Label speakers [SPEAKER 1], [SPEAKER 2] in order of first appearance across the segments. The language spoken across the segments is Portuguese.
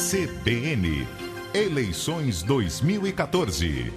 [SPEAKER 1] CBN, eleições 2014.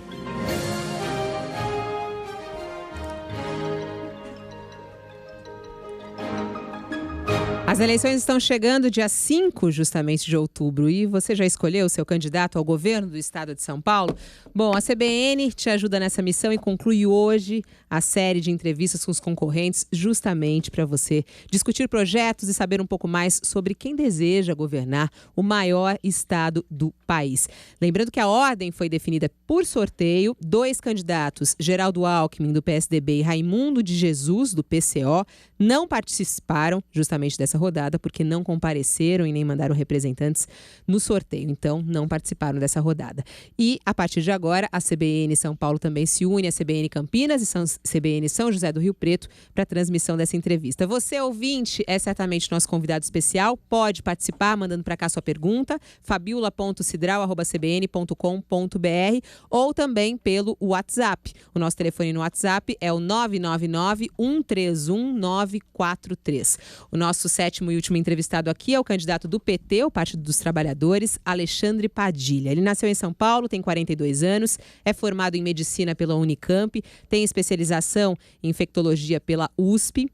[SPEAKER 2] As eleições estão chegando dia 5, justamente, de outubro, e você já escolheu o seu candidato ao governo do estado de São Paulo? Bom, a CBN te ajuda nessa missão e conclui hoje a série de entrevistas com os concorrentes, justamente para você discutir projetos e saber um pouco mais sobre quem deseja governar o maior estado do país. Lembrando que a ordem foi definida por sorteio. 2 candidatos, Geraldo Alckmin, do PSDB, e Raimundo de Jesus, do PCO, não participaram justamente dessa rodada porque não compareceram e nem mandaram representantes no sorteio. Então, não participaram dessa rodada. E, a partir de agora, a CBN São Paulo também se une à CBN Campinas e CBN São José do Rio Preto para a transmissão dessa entrevista. Você, ouvinte, é certamente nosso convidado especial. Pode participar mandando para cá sua pergunta, fabiola.cidral@cbn.com.br, ou também pelo WhatsApp. O nosso telefone no WhatsApp é o 999-131-943. O nosso 7º e último entrevistado aqui é o candidato do PT, o Partido dos Trabalhadores, Alexandre Padilha. Ele nasceu em São Paulo, tem 42 anos, é formado em medicina pela Unicamp, tem especialização em infectologia pela USP.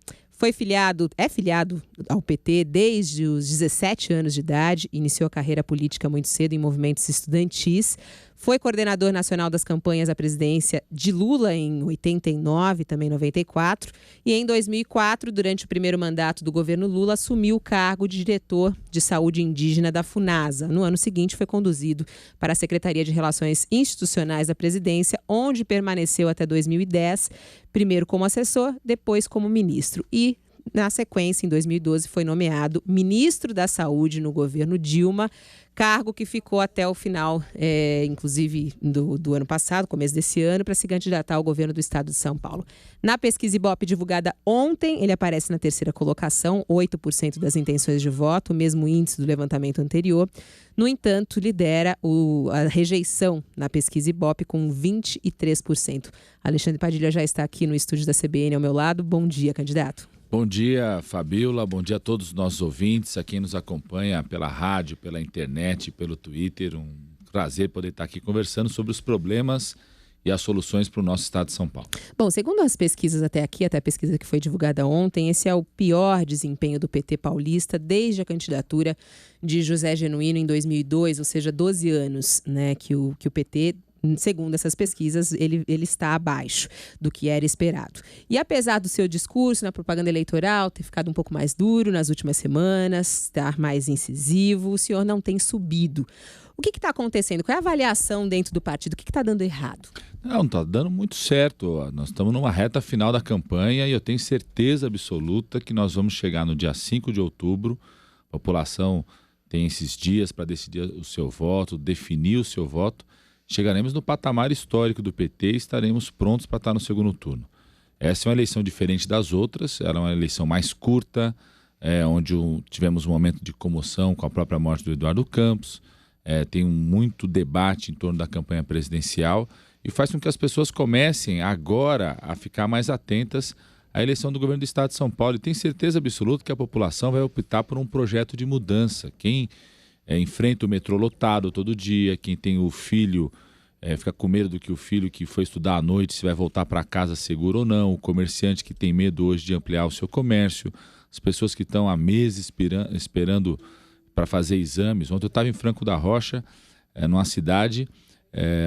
[SPEAKER 2] É filiado ao PT desde os 17 anos de idade, iniciou a carreira política muito cedo em movimentos estudantis, foi coordenador nacional das campanhas à presidência de Lula em 89, também 94, e em 2004, durante o primeiro mandato do governo Lula, assumiu o cargo de diretor de saúde indígena da Funasa. No ano seguinte, foi conduzido para a Secretaria de Relações Institucionais da Presidência, onde permaneceu até 2010, primeiro como assessor, depois como ministro. E, na sequência, em 2012, foi nomeado ministro da Saúde no governo Dilma, cargo que ficou até o final, inclusive, do ano passado, começo desse ano, para se candidatar ao governo do estado de São Paulo. Na pesquisa Ibope divulgada ontem, ele aparece na 3ª colocação, 8% das intenções de voto, o mesmo índice do levantamento anterior. No entanto, lidera a rejeição na pesquisa Ibope com 23%. Alexandre Padilha já está aqui no estúdio da CBN ao meu lado. Bom dia, candidato.
[SPEAKER 3] Bom dia, Fabiola. Bom dia a todos os nossos ouvintes, a quem nos acompanha pela rádio, pela internet, pelo Twitter. Um prazer poder estar aqui conversando sobre os problemas e as soluções para o nosso estado de São Paulo.
[SPEAKER 2] Bom, segundo as pesquisas até aqui, até a pesquisa que foi divulgada ontem, esse é o pior desempenho do PT paulista desde a candidatura de José Genuíno em 2002, ou seja, 12 anos, né, que o PT... Segundo essas pesquisas, ele está abaixo do que era esperado. E apesar do seu discurso na propaganda eleitoral ter ficado um pouco mais duro nas últimas semanas, estar mais incisivo, o senhor não tem subido. O que está acontecendo? Qual é a avaliação dentro do partido? O que está dando errado?
[SPEAKER 3] Não está dando muito certo. Nós estamos numa reta final da campanha e eu tenho certeza absoluta que nós vamos chegar no dia 5 de outubro. A população tem esses dias para decidir o seu voto, definir o seu voto. Chegaremos no patamar histórico do PT e estaremos prontos para estar no segundo turno. Essa é uma eleição diferente das outras, ela é uma eleição mais curta, onde tivemos um momento de comoção com a própria morte do Eduardo Campos, tem muito debate em torno da campanha presidencial e faz com que as pessoas comecem agora a ficar mais atentas à eleição do governo do estado de São Paulo. E tenho certeza absoluta que a população vai optar por um projeto de mudança. Quem enfrenta o metrô lotado todo dia, quem tem o filho fica com medo do que o filho que foi estudar à noite se vai voltar para casa seguro ou não, o comerciante que tem medo hoje de ampliar o seu comércio, as pessoas que estão há meses esperando para fazer exames. Ontem eu estava em Franco da Rocha, numa cidade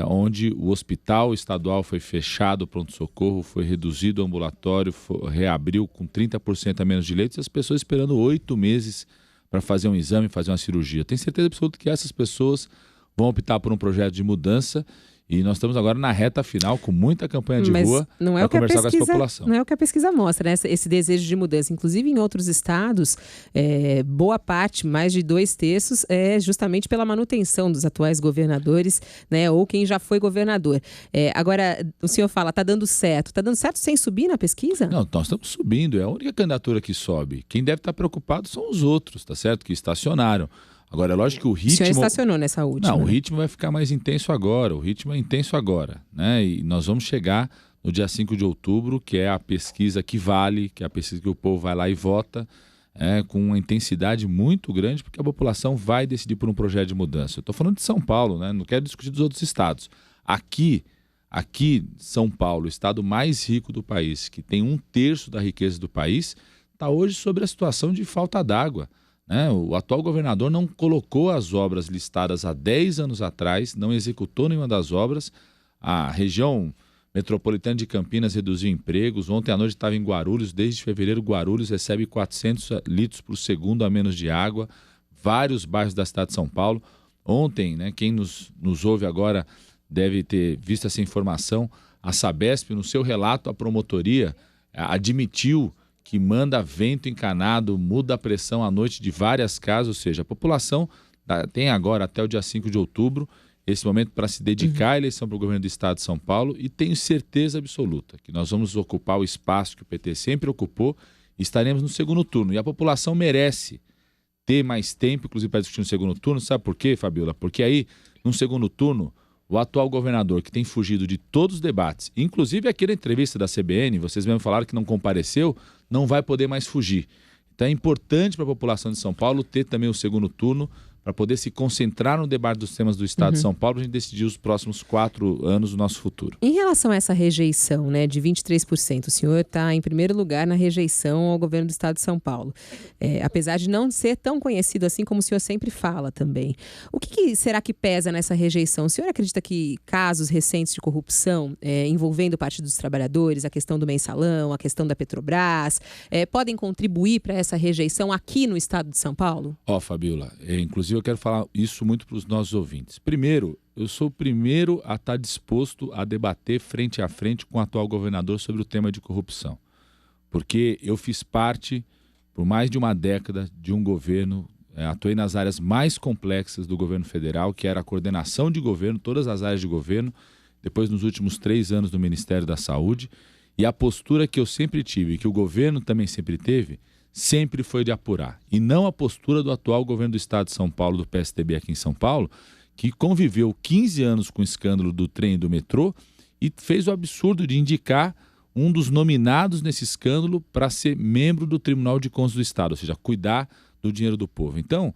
[SPEAKER 3] onde o hospital estadual foi fechado, o pronto-socorro foi reduzido, o ambulatório reabriu com 30% a menos de leitos, e as pessoas esperando 8 meses para fazer um exame, fazer uma cirurgia. Tenho certeza absoluta que essas pessoas vão optar por um projeto de mudança e nós estamos agora na reta final com muita campanha de rua para conversar com essa população.
[SPEAKER 2] Não é o que a pesquisa mostra, né? Esse desejo de mudança. Inclusive em outros estados, boa parte, mais de 2/3, é justamente pela manutenção dos atuais governadores, né? Ou quem já foi governador. Agora, o senhor fala, está dando certo. Está dando certo sem subir na pesquisa?
[SPEAKER 3] Não, nós estamos subindo. É a única candidatura que sobe. Quem deve estar preocupado são os outros, tá certo? Que estacionaram. Agora, é lógico que o ritmo...
[SPEAKER 2] O senhor estacionou nessa última.
[SPEAKER 3] Não, o ritmo vai ficar mais intenso agora. O ritmo é intenso agora, né? E nós vamos chegar no dia 5 de outubro, que é a pesquisa que vale, que é a pesquisa que o povo vai lá e vota. com uma intensidade muito grande, porque a população vai decidir por um projeto de mudança. Eu estou falando de São Paulo, né? Não quero discutir dos outros estados. Aqui, São Paulo, o estado mais rico do país, que tem 1/3 da riqueza do país, está hoje sobre a situação de falta d'água. O atual governador não colocou as obras listadas há 10 anos atrás, não executou nenhuma das obras. A região metropolitana de Campinas reduziu empregos. Ontem à noite estava em Guarulhos. Desde fevereiro, Guarulhos recebe 400 litros por segundo a menos de água. Vários bairros da cidade de São Paulo. Ontem, quem nos ouve agora deve ter visto essa informação. A Sabesp, no seu relato, a promotoria admitiu que manda vento encanado, muda a pressão à noite de várias casas, ou seja, a população tem agora até o dia 5 de outubro esse momento para se dedicar à eleição para o governo do estado de São Paulo, e tenho certeza absoluta que nós vamos ocupar o espaço que o PT sempre ocupou e estaremos no segundo turno. E a população merece ter mais tempo, inclusive para discutir no segundo turno. Sabe por quê, Fabiola? Porque aí, no segundo turno, o atual governador, que tem fugido de todos os debates, inclusive aqui na entrevista da CBN, vocês mesmo falaram que não compareceu, não vai poder mais fugir. Então é importante para a população de São Paulo ter também o segundo turno, para poder se concentrar no debate dos temas do estado de São Paulo, para a gente decidir os próximos 4 anos do nosso futuro.
[SPEAKER 2] Em relação a essa rejeição, de 23%, o senhor está em primeiro lugar na rejeição ao governo do estado de São Paulo. Apesar de não ser tão conhecido assim como o senhor sempre fala também. O que será que pesa nessa rejeição? O senhor acredita que casos recentes de corrupção envolvendo o Partido dos Trabalhadores, a questão do mensalão, a questão da Petrobras, podem contribuir para essa rejeição aqui no estado de São Paulo?
[SPEAKER 3] Fabiola, inclusive eu quero falar isso muito para os nossos ouvintes. Primeiro, eu sou o primeiro a estar disposto a debater frente a frente com o atual governador sobre o tema de corrupção. Porque eu fiz parte, por mais de uma década, de um governo, atuei nas áreas mais complexas do governo federal, que era a coordenação de governo, todas as áreas de governo, depois nos últimos 3 anos no Ministério da Saúde, e a postura que eu sempre tive, que o governo também sempre teve, sempre foi de apurar. E não a postura do atual governo do estado de São Paulo, do PSDB aqui em São Paulo, que conviveu 15 anos com o escândalo do trem e do metrô e fez o absurdo de indicar um dos nominados nesse escândalo para ser membro do Tribunal de Contas do Estado, ou seja, cuidar do dinheiro do povo. Então,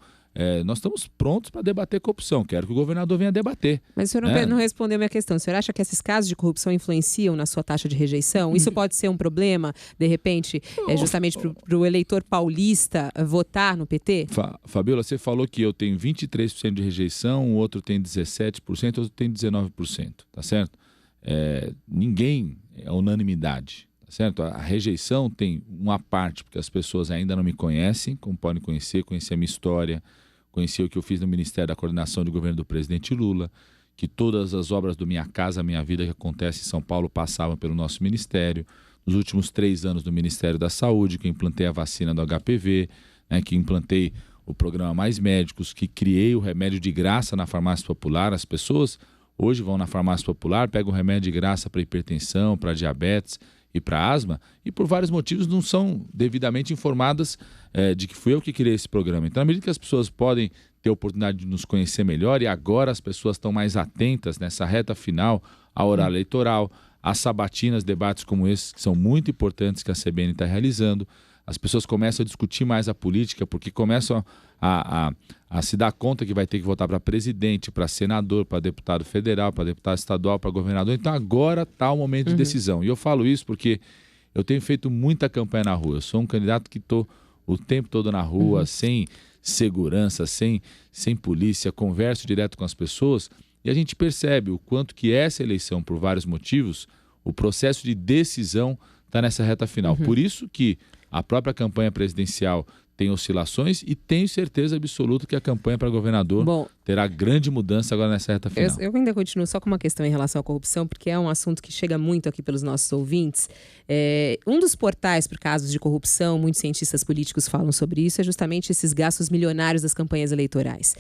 [SPEAKER 3] nós estamos prontos para debater corrupção. Quero que o governador venha debater.
[SPEAKER 2] Mas o senhor não respondeu a minha questão. O senhor acha que esses casos de corrupção influenciam na sua taxa de rejeição? Isso pode ser um problema, de repente, justamente para o eleitor paulista votar no PT?
[SPEAKER 3] Fabiola, você falou que eu tenho 23% de rejeição, o outro tem 17%, o outro tem 19%, tá certo? Ninguém é unanimidade, tá certo? A rejeição tem uma parte, porque as pessoas ainda não me conhecem, como podem conhecer a minha história, conhecer o que eu fiz no Ministério da Coordenação de Governo do presidente Lula, que todas as obras do Minha Casa Minha Vida que acontecem em São Paulo passavam pelo nosso ministério. Nos últimos 3 anos no Ministério da Saúde, que implantei a vacina do HPV, que implantei o programa Mais Médicos, que criei o remédio de graça na farmácia popular. As pessoas hoje vão na farmácia popular, pegam o remédio de graça para hipertensão, para diabetes e para asma, e por vários motivos não são devidamente informadas de que fui eu que criei esse programa. Então, à medida que as pessoas podem ter a oportunidade de nos conhecer melhor, e agora as pessoas estão mais atentas nessa reta final ao horário eleitoral, às sabatinas, debates como esses, que são muito importantes que a CBN está realizando, as pessoas começam a discutir mais a política, porque começam a se dar conta que vai ter que votar para presidente, para senador, para deputado federal, para deputado estadual, para governador. Então agora está o momento de decisão. E eu falo isso porque eu tenho feito muita campanha na rua. Eu sou um candidato que estou o tempo todo na rua, sem segurança, sem polícia, converso direto com as pessoas, e a gente percebe o quanto que essa eleição, por vários motivos, o processo de decisão está nessa reta final. Por isso que a própria campanha presidencial tem oscilações, e tenho certeza absoluta que a campanha para governador terá grande mudança agora nessa reta final.
[SPEAKER 2] Eu ainda continuo só com uma questão em relação à corrupção, porque é um assunto que chega muito aqui pelos nossos ouvintes. Um dos portais por casos de corrupção, muitos cientistas políticos falam sobre isso, é justamente esses gastos milionários das campanhas eleitorais.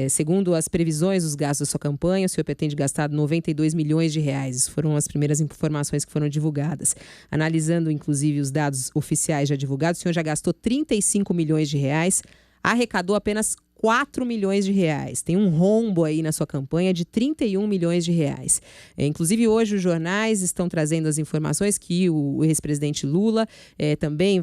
[SPEAKER 2] Segundo as previsões dos gastos da sua campanha, o senhor pretende gastar 92 milhões de reais. Isso foram as primeiras informações que foram divulgadas. Analisando, inclusive, os dados oficiais já divulgados, o senhor já gastou 35 milhões de reais, arrecadou apenas 4 milhões de reais. Tem um rombo aí na sua campanha de 31 milhões de reais. Inclusive, hoje os jornais estão trazendo as informações que o ex-presidente Lula também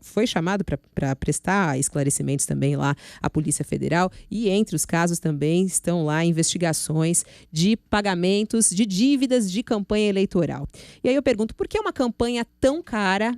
[SPEAKER 2] foi chamado para prestar esclarecimentos também lá à Polícia Federal. E entre os casos também estão lá investigações de pagamentos de dívidas de campanha eleitoral. E aí eu pergunto, por que uma campanha tão cara,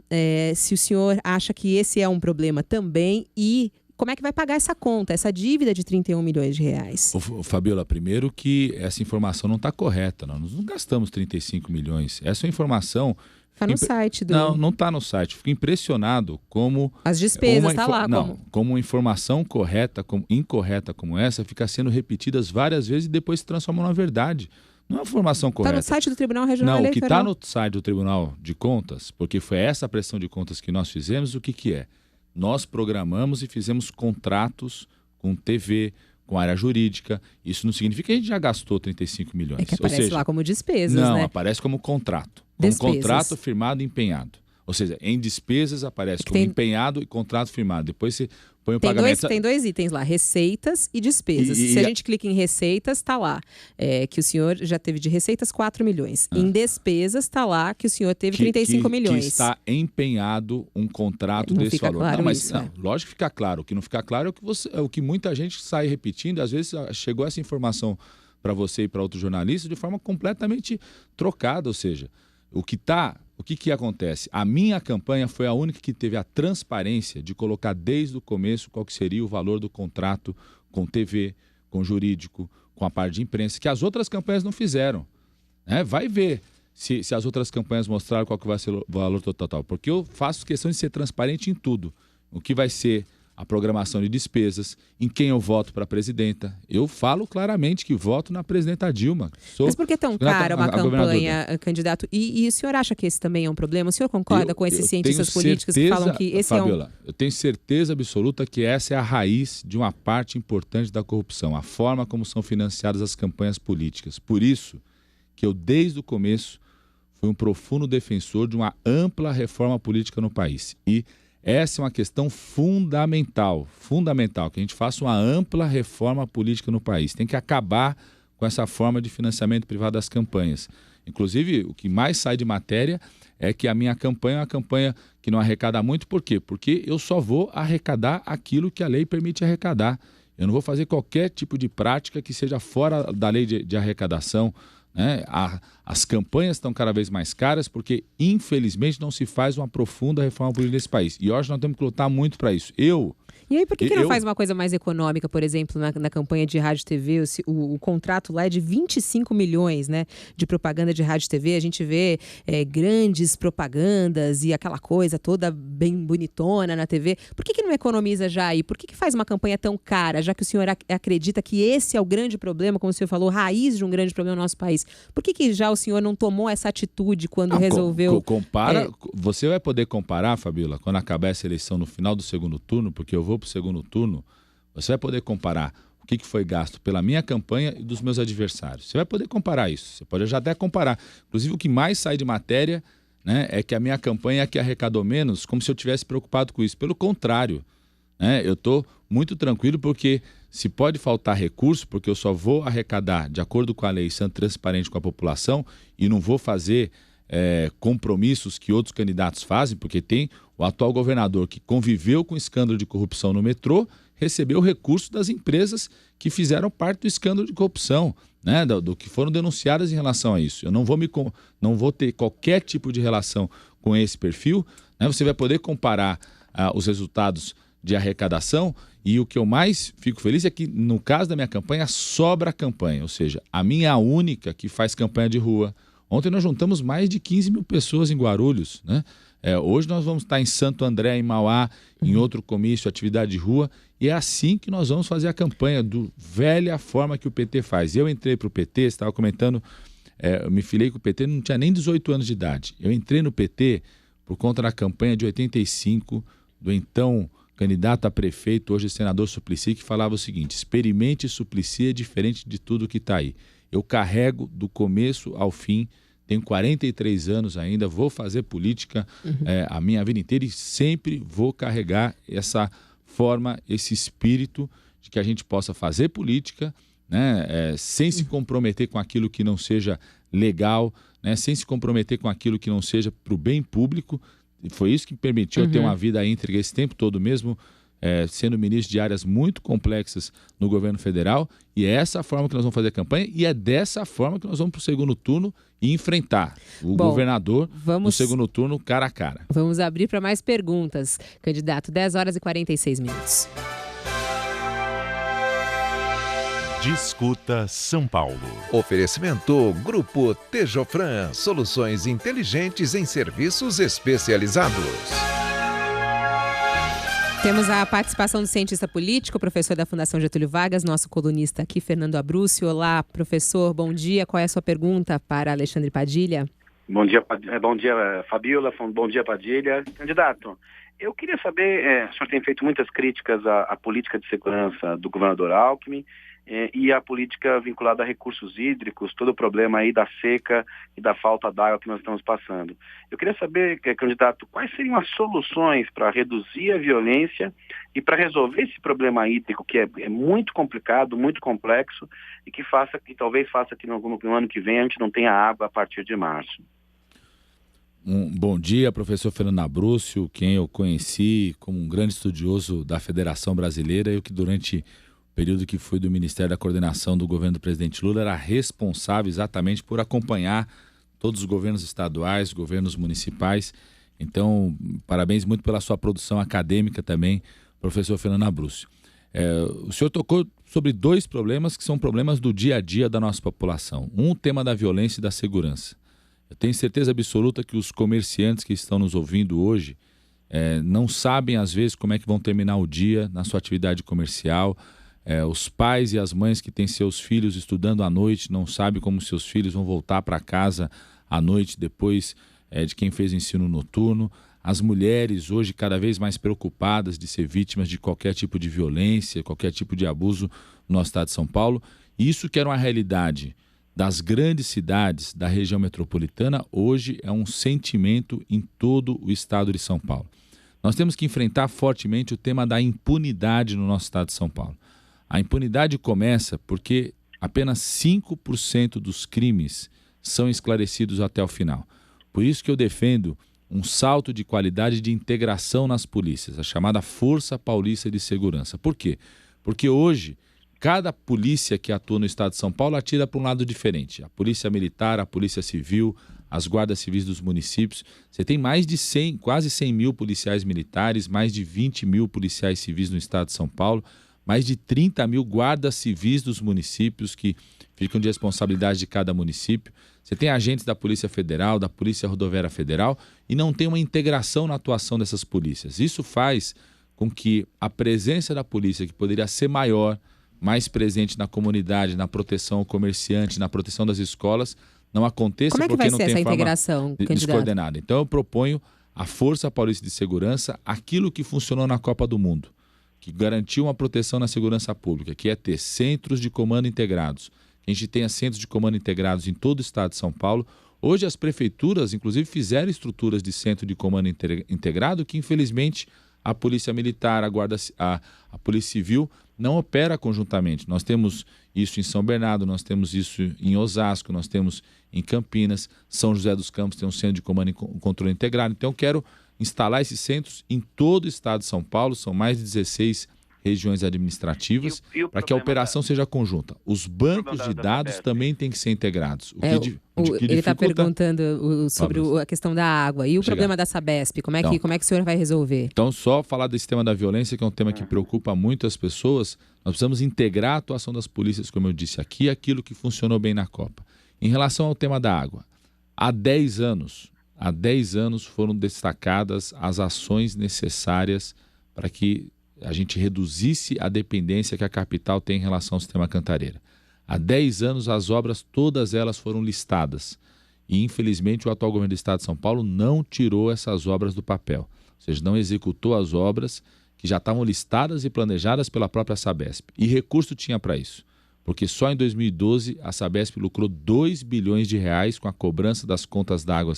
[SPEAKER 2] se o senhor acha que esse é um problema também, e como é que vai pagar essa conta, essa dívida de 31 milhões de reais?
[SPEAKER 3] Fabiola, primeiro que essa informação não está correta. Nós não gastamos 35 milhões. Essa informação...
[SPEAKER 2] Está no site do...
[SPEAKER 3] Não está no site. Fico impressionado como...
[SPEAKER 2] As despesas, está lá.
[SPEAKER 3] Como informação incorreta como essa fica sendo repetidas várias vezes e depois se transforma numa verdade. Não é uma informação correta.
[SPEAKER 2] Está no site do Tribunal Regional Eleitoral.
[SPEAKER 3] Não, o que está no site do Tribunal de Contas, porque foi essa pressão de contas que nós fizemos, o que é? Nós programamos e fizemos contratos com TV, com área jurídica. Isso não significa que a gente já gastou 35 milhões.
[SPEAKER 2] É que aparece lá como despesas,
[SPEAKER 3] não,
[SPEAKER 2] né?
[SPEAKER 3] Não, aparece como contrato. Como contrato firmado e empenhado. Ou seja, em despesas aparece como empenhado e contrato firmado. Depois você põe o pagamento...
[SPEAKER 2] Tem dois itens lá, receitas e despesas. Se a gente clica em receitas, está lá que o senhor já teve de receitas 4 milhões. Em despesas está lá que o senhor teve 35 milhões.
[SPEAKER 3] Que está empenhado um contrato desse valor.
[SPEAKER 2] Claro,
[SPEAKER 3] não, mas lógico que fica claro. O que não fica claro é o que muita gente sai repetindo. Às vezes chegou essa informação para você e para outros jornalistas de forma completamente trocada. Ou seja, o que acontece? A minha campanha foi a única que teve a transparência de colocar desde o começo qual que seria o valor do contrato com TV, com jurídico, com a parte de imprensa, que as outras campanhas não fizeram. Vai ver se as outras campanhas mostraram qual que vai ser o valor total. Porque eu faço questão de ser transparente em tudo. O que vai ser a programação de despesas, em quem eu voto para presidenta. Eu falo claramente que voto na presidenta Dilma.
[SPEAKER 2] Mas por que tão cara uma campanha, candidato? E o senhor acha que esse também é um problema? O senhor concorda com esses cientistas políticos que falam que esse
[SPEAKER 3] Fabiola, eu tenho certeza absoluta que essa é a raiz de uma parte importante da corrupção, a forma como são financiadas as campanhas políticas. Por isso que eu, desde o começo, fui um profundo defensor de uma ampla reforma política no país. E essa é uma questão fundamental, que a gente faça uma ampla reforma política no país. Tem que acabar com essa forma de financiamento privado das campanhas. Inclusive, o que mais sai de matéria é que a minha campanha é uma campanha que não arrecada muito. Por quê? Porque eu só vou arrecadar aquilo que a lei permite arrecadar. Eu não vou fazer qualquer tipo de prática que seja fora da lei de arrecadação. As campanhas estão cada vez mais caras porque, infelizmente, não se faz uma profunda reforma política nesse país. E hoje nós temos que lutar muito para isso.
[SPEAKER 2] E aí, por que não faz uma coisa mais econômica, por exemplo, na campanha de rádio e TV? O contrato lá é de 25 milhões, né, de propaganda de rádio e TV. A gente vê grandes propagandas e aquela coisa toda bem bonitona na TV. Por que não economiza já aí? Por que faz uma campanha tão cara, já que o senhor acredita que esse é o grande problema, como o senhor falou, raiz de um grande problema no nosso país? Por que já o senhor não tomou essa atitude quando resolveu...
[SPEAKER 3] Você vai poder comparar, Fabiola, quando acabar essa eleição no final do segundo turno, porque eu vou para o segundo turno, você vai poder comparar o que foi gasto pela minha campanha e dos meus adversários. Você vai poder comparar isso. Você pode já até comparar. Inclusive, o que mais sai de matéria, né, é que a minha campanha é a que arrecadou menos, como se eu tivesse preocupado com isso. Pelo contrário, né, eu estou muito tranquilo porque se pode faltar recurso, porque eu só vou arrecadar de acordo com a lei, sendo transparente com a população e não vou fazer compromissos que outros candidatos fazem, porque tem o atual governador que conviveu com o escândalo de corrupção no metrô, recebeu recurso das empresas que fizeram parte do escândalo de corrupção, né, do que foram denunciadas em relação a isso. Eu não vou ter qualquer tipo de relação com esse perfil, né? Você vai poder comparar os resultados de arrecadação e o que eu mais fico feliz é que no caso da minha campanha sobra a campanha, ou seja, a minha é a única que faz campanha de rua. Ontem nós juntamos mais de 15 mil pessoas em Guarulhos, né? Hoje nós vamos estar em Santo André, em Mauá, em outro comício, atividade de rua, e é assim que nós vamos fazer a campanha, velha forma que o PT faz. Eu entrei para o PT, você estava comentando, eu me filiei com o PT, não tinha nem 18 anos de idade. Eu entrei no PT por conta da campanha de 85, do então candidato a prefeito, hoje senador Suplicy, que falava o seguinte: experimente Suplicy, é diferente de tudo que está aí. Eu carrego do começo ao fim, tenho 43 anos ainda, vou fazer política a minha vida inteira e sempre vou carregar essa forma, esse espírito de que a gente possa fazer política, né, sem se comprometer com aquilo que não seja legal, né, sem se comprometer com aquilo que não seja para o bem público. E foi isso que me permitiu eu ter uma vida íntegra esse tempo todo mesmo, sendo ministro de áreas muito complexas no governo federal. E é essa a forma que nós vamos fazer a campanha e é dessa forma que nós vamos para o segundo turno e enfrentar o governador no segundo turno cara a cara.
[SPEAKER 2] Vamos abrir para mais perguntas. Candidato, 10 horas e 46 minutos.
[SPEAKER 1] Discuta São Paulo.
[SPEAKER 4] Oferecimento Grupo Tejofran, soluções inteligentes em serviços especializados.
[SPEAKER 2] Temos a participação do cientista político, professor da Fundação Getúlio Vargas, nosso colunista aqui, Fernando Abrúcio. Olá, professor, bom dia. Qual é a sua pergunta para Alexandre Padilha?
[SPEAKER 5] Bom dia, Fabíola. Bom dia, Padilha. Candidato, eu queria saber, o senhor tem feito muitas críticas à política de segurança do governador Alckmin, e a política vinculada a recursos hídricos, todo o problema aí da seca e da falta d'água que nós estamos passando. Eu queria saber, candidato, quais seriam as soluções para reduzir a violência e para resolver esse problema hídrico que é muito complicado, muito complexo e que talvez faça que no ano que vem a gente não tenha água a partir de março.
[SPEAKER 3] Bom dia, professor Fernando Abrúcio, quem eu conheci como um grande estudioso da Federação Brasileira e que durante período que fui do Ministério da Coordenação do governo do presidente Lula, era responsável exatamente por acompanhar todos os governos estaduais, governos municipais. Então, parabéns muito pela sua produção acadêmica também, professor Fernando Abrúcio. O senhor tocou sobre dois problemas que são problemas do dia a dia da nossa população. Um, o tema da violência e da segurança. Eu tenho certeza absoluta que os comerciantes que estão nos ouvindo hoje não sabem, às vezes, como é que vão terminar o dia na sua atividade comercial. Os pais e as mães que têm seus filhos estudando à noite não sabem como seus filhos vão voltar para casa à noite depois de quem fez ensino noturno. As mulheres hoje cada vez mais preocupadas de ser vítimas de qualquer tipo de violência, qualquer tipo de abuso no nosso estado de São Paulo. Isso que era uma realidade das grandes cidades da região metropolitana, hoje é um sentimento em todo o estado de São Paulo. Nós temos que enfrentar fortemente o tema da impunidade no nosso estado de São Paulo. A impunidade começa porque apenas 5% dos crimes são esclarecidos até o final. Por isso que eu defendo um salto de qualidade de integração nas polícias, a chamada Força Paulista de Segurança. Por quê? Porque hoje, cada polícia que atua no estado de São Paulo atira para um lado diferente. A polícia militar, a polícia civil, as guardas civis dos municípios. Você tem mais de quase 100 mil policiais militares, mais de 20 mil policiais civis no estado de São Paulo, mais de 30 mil guardas civis dos municípios que ficam de responsabilidade de cada município. Você tem agentes da Polícia Federal, da Polícia Rodoviária Federal e não tem uma integração na atuação dessas polícias. Isso faz com que a presença da polícia, que poderia ser maior, mais presente na comunidade, na proteção ao comerciante, na proteção das escolas, não aconteça porque não tem forma
[SPEAKER 2] integração,
[SPEAKER 3] descoordenada. Então eu proponho a Força Paulista de Segurança, aquilo que funcionou na Copa do Mundo, que garantiu uma proteção na segurança pública, que é ter centros de comando integrados. Que a gente tenha centros de comando integrados em todo o estado de São Paulo. Hoje as prefeituras, inclusive, fizeram estruturas de centro de comando integrado que, infelizmente, a Polícia Militar, a Polícia Civil não opera conjuntamente. Nós temos isso em São Bernardo, nós temos isso em Osasco, nós temos em Campinas, São José dos Campos tem um centro de comando e controle integrado. Então eu quero instalar esses centros em todo o estado de São Paulo, são mais de 16 regiões administrativas, para que a operação seja conjunta. Os bancos de dados também têm que ser integrados.
[SPEAKER 2] Ele está perguntando sobre a questão da água. E o problema da Sabesp, como é que o senhor vai resolver?
[SPEAKER 3] Então, só falar desse tema da violência, que é um tema que preocupa muito as pessoas, nós precisamos integrar a atuação das polícias, como eu disse aqui, aquilo que funcionou bem na Copa. Em relação ao tema da água, há 10 anos foram destacadas as ações necessárias para que a gente reduzisse a dependência que a capital tem em relação ao sistema Cantareira. Há 10 anos as obras, todas elas foram listadas. E, infelizmente, o atual governo do estado de São Paulo não tirou essas obras do papel. Ou seja, não executou as obras que já estavam listadas e planejadas pela própria Sabesp. E recurso tinha para isso. Porque só em 2012 a Sabesp lucrou 2 bilhões de reais com a cobrança das contas d'água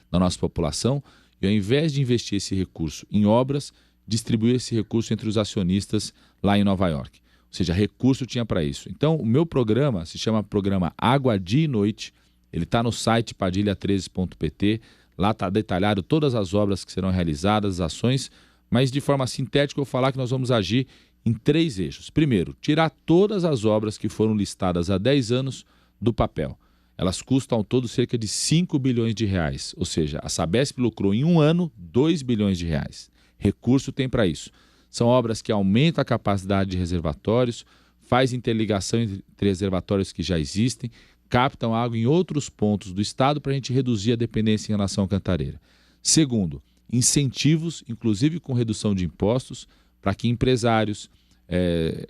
[SPEAKER 3] da nossa população. E ao invés de investir esse recurso em obras, distribuir esse recurso entre os acionistas lá em Nova York. seja, recurso tinha para isso. Então, o meu programa se chama Programa Água Dia e Noite. Ele está no site padilha13.pt. Lá está detalhado todas as obras que serão realizadas, as ações, mas de forma sintética eu vou falar que nós vamos agir em 3 eixos. Primeiro, tirar todas as obras que foram listadas há 10 anos do papel. Elas custam ao todo cerca de 5 bilhões de reais, ou seja, a Sabesp lucrou em um ano 2 bilhões de reais. Recurso tem para isso. São obras que aumentam a capacidade de reservatórios, faz interligação entre reservatórios que já existem, captam água em outros pontos do estado para a gente reduzir a dependência em relação à cantareira. Segundo, incentivos, inclusive com redução de impostos, para que empresários,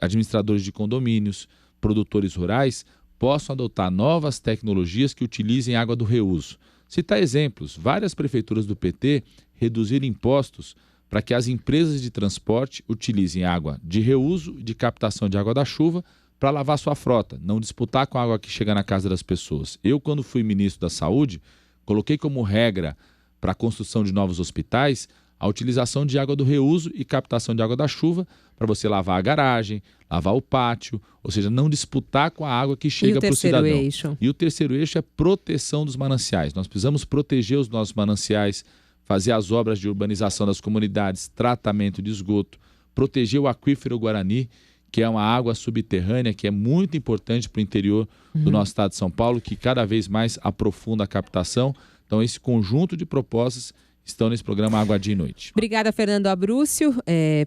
[SPEAKER 3] administradores de condomínios, produtores rurais possam adotar novas tecnologias que utilizem água do reuso. Citar exemplos, várias prefeituras do PT reduziram impostos para que as empresas de transporte utilizem água de reuso e de captação de água da chuva para lavar sua frota, não disputar com a água que chega na casa das pessoas. Eu, quando fui ministro da Saúde, coloquei como regra para a construção de novos hospitais a utilização de água do reuso e captação de água da chuva para você lavar a garagem, lavar o pátio, ou seja, não disputar com a água que chega para o cidadão.
[SPEAKER 2] Eixo?
[SPEAKER 3] E o terceiro eixo é proteção dos mananciais. Nós precisamos proteger os nossos mananciais, fazer as obras de urbanização das comunidades, tratamento de esgoto, proteger o aquífero Guarani, que é uma água subterrânea que é muito importante para o interior do nosso estado de São Paulo, que cada vez mais aprofunda a captação. Então, esse conjunto de propostas estão nesse programa Água Dia e Noite.
[SPEAKER 2] Obrigada, Fernando Abrúcio,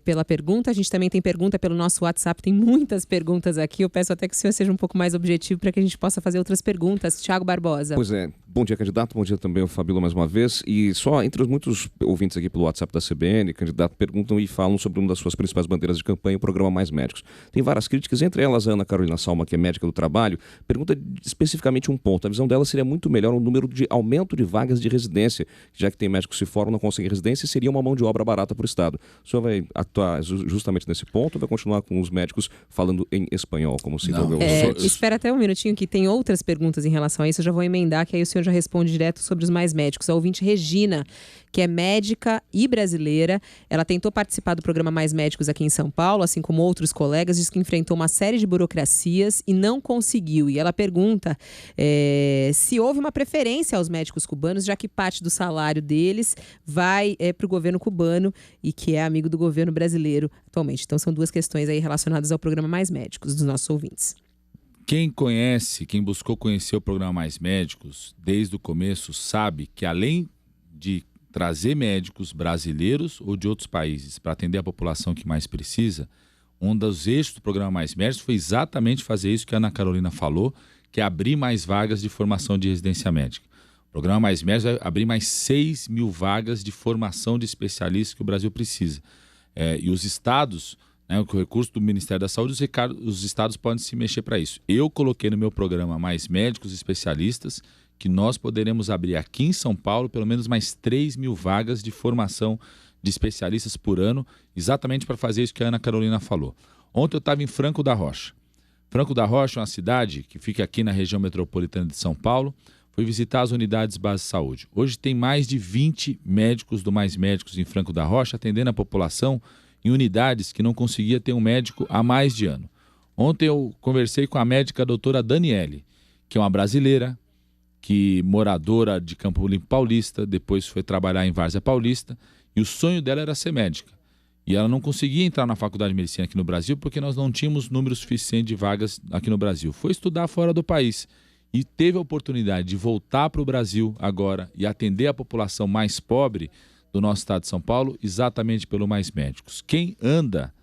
[SPEAKER 2] pela pergunta. A gente também tem pergunta pelo nosso WhatsApp, tem muitas perguntas aqui. Eu peço até que o senhor seja um pouco mais objetivo para que a gente possa fazer outras perguntas. Tiago Barbosa.
[SPEAKER 6] Pois é. Bom dia, candidato. Bom dia também ao Fabíola mais uma vez. E só entre os muitos ouvintes aqui pelo WhatsApp da CBN, candidato, perguntam e falam sobre uma das suas principais bandeiras de campanha, o programa Mais Médicos. Tem várias críticas, entre elas a Ana Carolina Salma, que é médica do trabalho, pergunta especificamente um ponto. A visão dela seria muito melhor um número de aumento de vagas de residência, já que tem médicos que se formam, não conseguem residência, seria uma mão de obra barata para o Estado. O senhor vai atuar justamente nesse ponto ou vai continuar com os médicos falando em espanhol, como se
[SPEAKER 2] Espera até um minutinho que tem outras perguntas em relação a isso, eu já vou emendar, que aí o senhor já responde direto sobre os Mais Médicos. A ouvinte Regina, que é médica e brasileira, ela tentou participar do programa Mais Médicos aqui em São Paulo, assim como outros colegas, diz que enfrentou uma série de burocracias e não conseguiu. E ela pergunta se houve uma preferência aos médicos cubanos, já que parte do salário deles vai para o governo cubano e que é amigo do governo brasileiro atualmente. Então são duas questões aí relacionadas ao programa Mais Médicos dos nossos ouvintes.
[SPEAKER 3] Quem buscou conhecer o programa Mais Médicos desde o começo sabe que além de trazer médicos brasileiros ou de outros países para atender a população que mais precisa, um dos eixos do programa Mais Médicos foi exatamente fazer isso que a Ana Carolina falou, que é abrir mais vagas de formação de residência médica. O programa Mais Médicos vai abrir mais 6 mil vagas de formação de especialistas que o Brasil precisa. E os estados, com o recurso do Ministério da Saúde, os estados podem se mexer para isso. Eu coloquei no meu programa Mais Médicos Especialistas que nós poderemos abrir aqui em São Paulo pelo menos mais 3 mil vagas de formação de especialistas por ano, exatamente para fazer isso que a Ana Carolina falou. Ontem eu estava em Franco da Rocha. Franco da Rocha é uma cidade que fica aqui na região metropolitana de São Paulo. Fui visitar as unidades base de saúde. Hoje tem mais de 20 médicos do Mais Médicos em Franco da Rocha, atendendo a população em unidades que não conseguia ter um médico há mais de ano. Ontem eu conversei com a médica a doutora Daniele, que é uma brasileira, que moradora de Campo Limpo Paulista, depois foi trabalhar em Várzea Paulista, e o sonho dela era ser médica. E ela não conseguia entrar na faculdade de medicina aqui no Brasil porque nós não tínhamos número suficiente de vagas aqui no Brasil. Foi estudar fora do país e teve a oportunidade de voltar para o Brasil agora e atender a população mais pobre do nosso estado de São Paulo, exatamente pelo Mais Médicos. Quem anda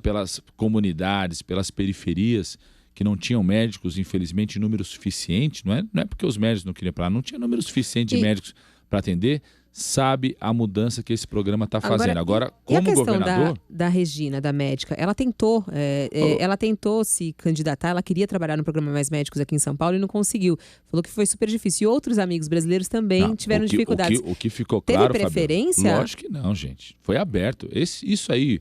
[SPEAKER 3] pelas comunidades, pelas periferias, que não tinham médicos, infelizmente, em número suficiente, não é porque os médicos não queriam ir para lá, não tinha número suficiente de médicos para atender, sabe a mudança que esse programa está fazendo. Agora, como governador...
[SPEAKER 2] da Regina, da médica, ela tentou se candidatar, ela queria trabalhar no programa Mais Médicos aqui em São Paulo e não conseguiu. Falou que foi super difícil. E outros amigos brasileiros também tiveram dificuldades.
[SPEAKER 3] O que ficou claro,
[SPEAKER 2] teve preferência?
[SPEAKER 3] Fabio, lógico que não, gente. Foi aberto. Isso aí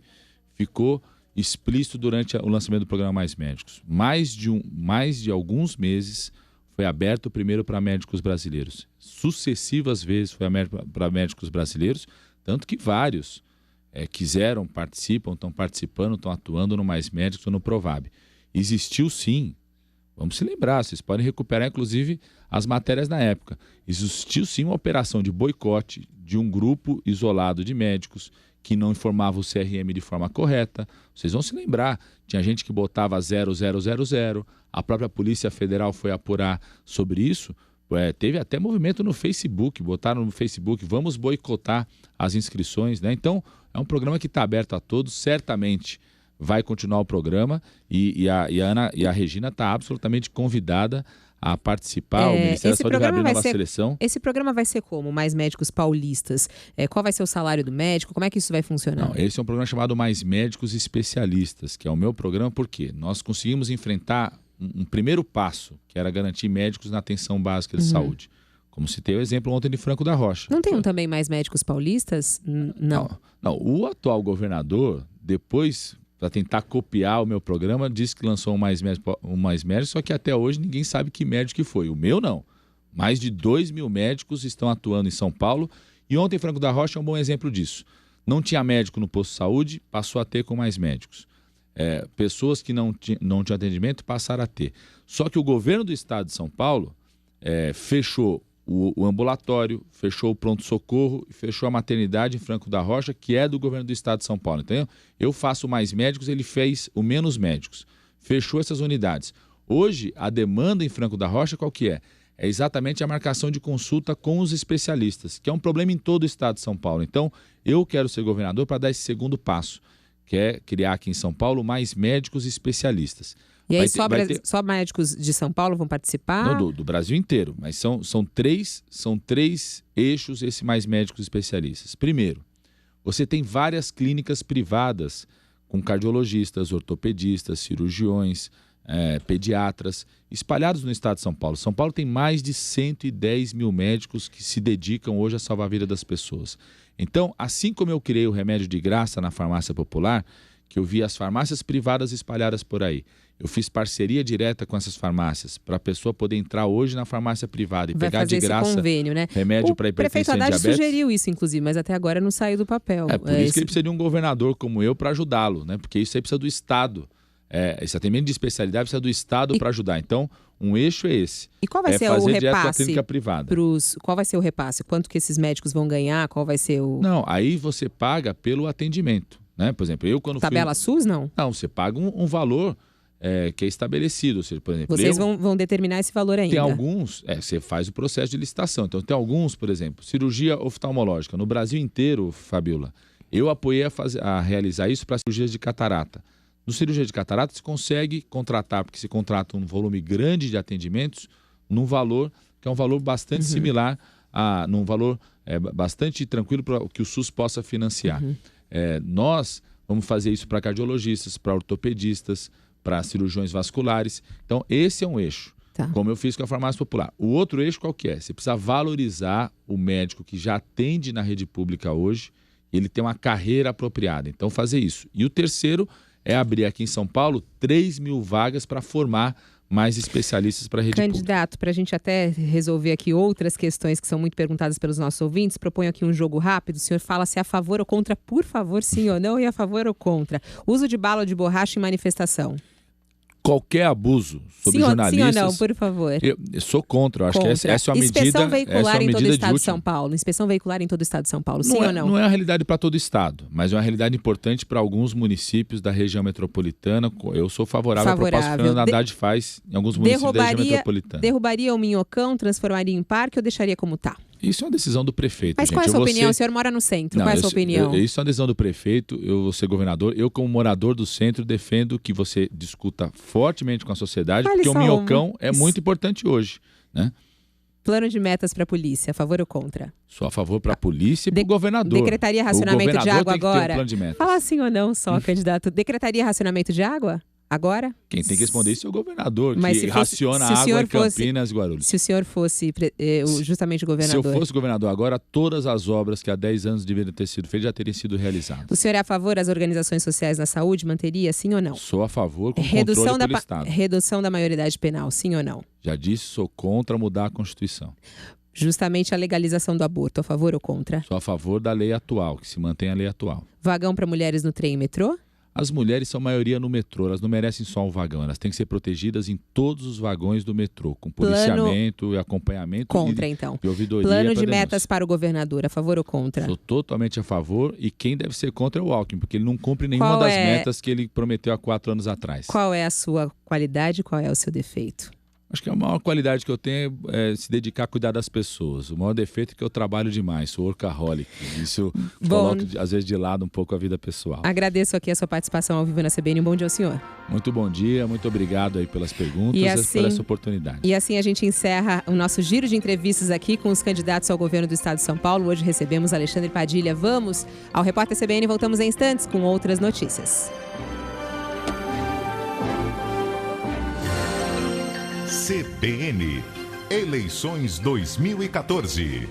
[SPEAKER 3] ficou explícito durante o lançamento do programa Mais Médicos. Mais de alguns meses foi aberto primeiro para médicos brasileiros. Sucessivas vezes foi aberto para médicos brasileiros, tanto que vários quiseram, participam, estão participando, estão atuando no Mais Médicos ou no Provab. Existiu sim, vamos se lembrar, vocês podem recuperar inclusive as matérias da época. Existiu sim uma operação de boicote de um grupo isolado de médicos que não informava o CRM de forma correta. Vocês vão se lembrar, tinha gente que botava 0000, a própria Polícia Federal foi apurar sobre isso. Teve até movimento no Facebook, botaram no Facebook, vamos boicotar as inscrições, né? Então, é um programa que está aberto a todos, certamente vai continuar o programa e a Regina está absolutamente convidada a participar. O Ministério da Saúde vai abrir nova seleção.
[SPEAKER 2] Esse programa vai ser como? Mais Médicos Paulistas? Qual vai ser o salário do médico? Como é que isso vai funcionar?
[SPEAKER 3] Não, esse é um programa chamado Mais Médicos Especialistas, que é o meu programa, porque nós conseguimos enfrentar um primeiro passo, que era garantir médicos na atenção básica de saúde. Como citei o exemplo ontem de Franco da Rocha.
[SPEAKER 2] Não tem também Mais Médicos Paulistas? Não.
[SPEAKER 3] O atual governador, depois, para tentar copiar o meu programa, disse que lançou um Mais Médicos, só que até hoje ninguém sabe que médico que foi. O meu não. Mais de 2.000 médicos estão atuando em São Paulo e ontem Franco da Rocha é um bom exemplo disso. Não tinha médico no posto de saúde, passou a ter com Mais Médicos. Pessoas que não tinham atendimento passaram a ter. Só que o governo do estado de São Paulo fechou o ambulatório, fechou o pronto-socorro e fechou a maternidade em Franco da Rocha, que é do governo do estado de São Paulo. Então, eu faço Mais Médicos, ele fez o Menos Médicos. Fechou essas unidades. Hoje, a demanda em Franco da Rocha qual que é? É exatamente a marcação de consulta com os especialistas, que é um problema em todo o estado de São Paulo. Então, eu quero ser governador para dar esse segundo passo, que é criar aqui em São Paulo Mais Médicos Especialistas.
[SPEAKER 2] E aí só médicos de São Paulo vão participar?
[SPEAKER 3] Não, do Brasil inteiro, mas são três eixos esse Mais Médicos Especialistas. Primeiro, você tem várias clínicas privadas com cardiologistas, ortopedistas, cirurgiões, pediatras, espalhados no estado de São Paulo. São Paulo tem mais de 110 mil médicos que se dedicam hoje a salvar a vida das pessoas. Então, assim como eu criei o remédio de graça na farmácia popular, que eu vi as farmácias privadas espalhadas por aí, eu fiz parceria direta com essas farmácias para a pessoa poder entrar hoje na farmácia privada e pegar de graça
[SPEAKER 2] convênio, né?
[SPEAKER 3] Remédio para hipertensão e diabetes.
[SPEAKER 2] O prefeito Haddad sugeriu isso, inclusive, mas até agora não saiu do papel.
[SPEAKER 3] Por isso que ele precisa de um governador como eu para ajudá-lo, né? Porque isso aí precisa do Estado. Esse atendimento de especialidade precisa do Estado para ajudar. Então, um eixo é esse.
[SPEAKER 2] E qual vai ser o repasse
[SPEAKER 3] clínica privada?
[SPEAKER 2] Qual vai ser o repasse? Quanto que esses médicos vão ganhar? Qual vai ser o...
[SPEAKER 3] Não, aí você paga pelo atendimento, né? Por exemplo, eu quando
[SPEAKER 2] Tabela SUS, não?
[SPEAKER 3] Não, você paga um valor que é estabelecido. Ou seja, por exemplo,
[SPEAKER 2] vocês vão determinar esse valor ainda?
[SPEAKER 3] Tem alguns, você faz o processo de licitação. Então, tem alguns, por exemplo, cirurgia oftalmológica. No Brasil inteiro, Fabiola, eu apoiei a realizar isso para cirurgias de catarata. No cirurgia de catarata, se consegue contratar, porque se contrata um volume grande de atendimentos, num valor que é um valor bastante similar, num valor bastante tranquilo para o que o SUS possa financiar. Nós vamos fazer isso para cardiologistas, para ortopedistas, para cirurgiões vasculares. Então, esse é um eixo, como eu fiz com a farmácia popular. O outro eixo qual que é? Você precisa valorizar o médico que já atende na rede pública hoje, e ele tem uma carreira apropriada. Então, fazer isso. E o terceiro é abrir aqui em São Paulo 3.000 vagas para formar mais especialistas para a rede pública.
[SPEAKER 2] Candidato, para a gente até resolver aqui outras questões que são muito perguntadas pelos nossos ouvintes, proponho aqui um jogo rápido. O senhor fala se é a favor ou contra, por favor, sim ou não, e a favor ou contra. Uso de bala de borracha em manifestação.
[SPEAKER 3] Qualquer abuso sobre jornalistas...
[SPEAKER 2] Sim ou não, por favor.
[SPEAKER 3] Eu sou contra. Eu acho que essa é uma medida...
[SPEAKER 2] Inspeção veicular em todo o estado de São Paulo. Inspeção veicular em todo o estado de São Paulo, sim ou não?
[SPEAKER 3] Não é uma realidade para todo o estado, mas é uma realidade importante para alguns municípios da região metropolitana. Eu sou favorável à proposta que o Fernando Haddad faz em alguns municípios da região metropolitana.
[SPEAKER 2] Derrubaria o Minhocão, transformaria em parque ou deixaria como está?
[SPEAKER 3] Isso é uma decisão do prefeito.
[SPEAKER 2] Mas qual é a sua opinião? O senhor mora no centro. Qual é a sua opinião?
[SPEAKER 3] Isso é uma decisão do prefeito. Eu vou ser governador. Eu, como morador do centro, defendo que você discuta fortemente com a sociedade, porque o Minhocão é muito importante hoje, né?
[SPEAKER 2] Plano de metas para a polícia, a favor ou contra?
[SPEAKER 3] Sou a favor para a polícia e para o governador.
[SPEAKER 2] Decretaria racionamento de água agora?
[SPEAKER 3] Um plano de metas.
[SPEAKER 2] Fala sim ou não só, candidato. Decretaria racionamento de água? Agora?
[SPEAKER 3] Quem tem que responder isso é o governador, que raciona água em Campinas e Guarulhos.
[SPEAKER 2] Se o senhor fosse justamente o governador.
[SPEAKER 3] Se eu fosse governador agora, todas as obras que há 10 anos deveriam ter sido feitas já teriam sido realizadas.
[SPEAKER 2] O senhor é a favor das organizações sociais na saúde? Manteria, sim ou não?
[SPEAKER 3] Sou a favor com controle pelo Estado.
[SPEAKER 2] Redução da maioridade penal, sim ou não?
[SPEAKER 3] Já disse, sou contra mudar a Constituição.
[SPEAKER 2] Justamente a legalização do aborto, a favor ou contra?
[SPEAKER 3] Sou a favor da lei atual, que se mantém a lei atual.
[SPEAKER 2] Vagão para mulheres no trem e metrô?
[SPEAKER 3] As mulheres são maioria no metrô, elas não merecem só um vagão, elas têm que ser protegidas em todos os vagões do metrô, com policiamento e acompanhamento.
[SPEAKER 2] Contra, então.
[SPEAKER 3] E ouvidoria.
[SPEAKER 2] Plano de
[SPEAKER 3] denúncia.
[SPEAKER 2] metas para o governador, a favor ou contra?
[SPEAKER 3] Sou totalmente a favor, e quem deve ser contra é o Alckmin, porque ele não cumpre nenhuma das metas que ele prometeu há 4 anos atrás.
[SPEAKER 2] Qual é a sua qualidade e qual é o seu defeito?
[SPEAKER 3] Acho que a maior qualidade que eu tenho é se dedicar a cuidar das pessoas. O maior defeito é que eu trabalho demais, sou workaholic. Isso coloca, às vezes, de lado um pouco a vida pessoal.
[SPEAKER 2] Agradeço aqui a sua participação ao vivo na CBN. Um bom dia ao senhor.
[SPEAKER 3] Muito bom dia, muito obrigado aí pelas perguntas e por essa oportunidade.
[SPEAKER 2] E assim a gente encerra o nosso giro de entrevistas aqui com os candidatos ao governo do estado de São Paulo. Hoje recebemos Alexandre Padilha. Vamos ao Repórter CBN, voltamos em instantes com outras notícias.
[SPEAKER 1] CBN, eleições 2014.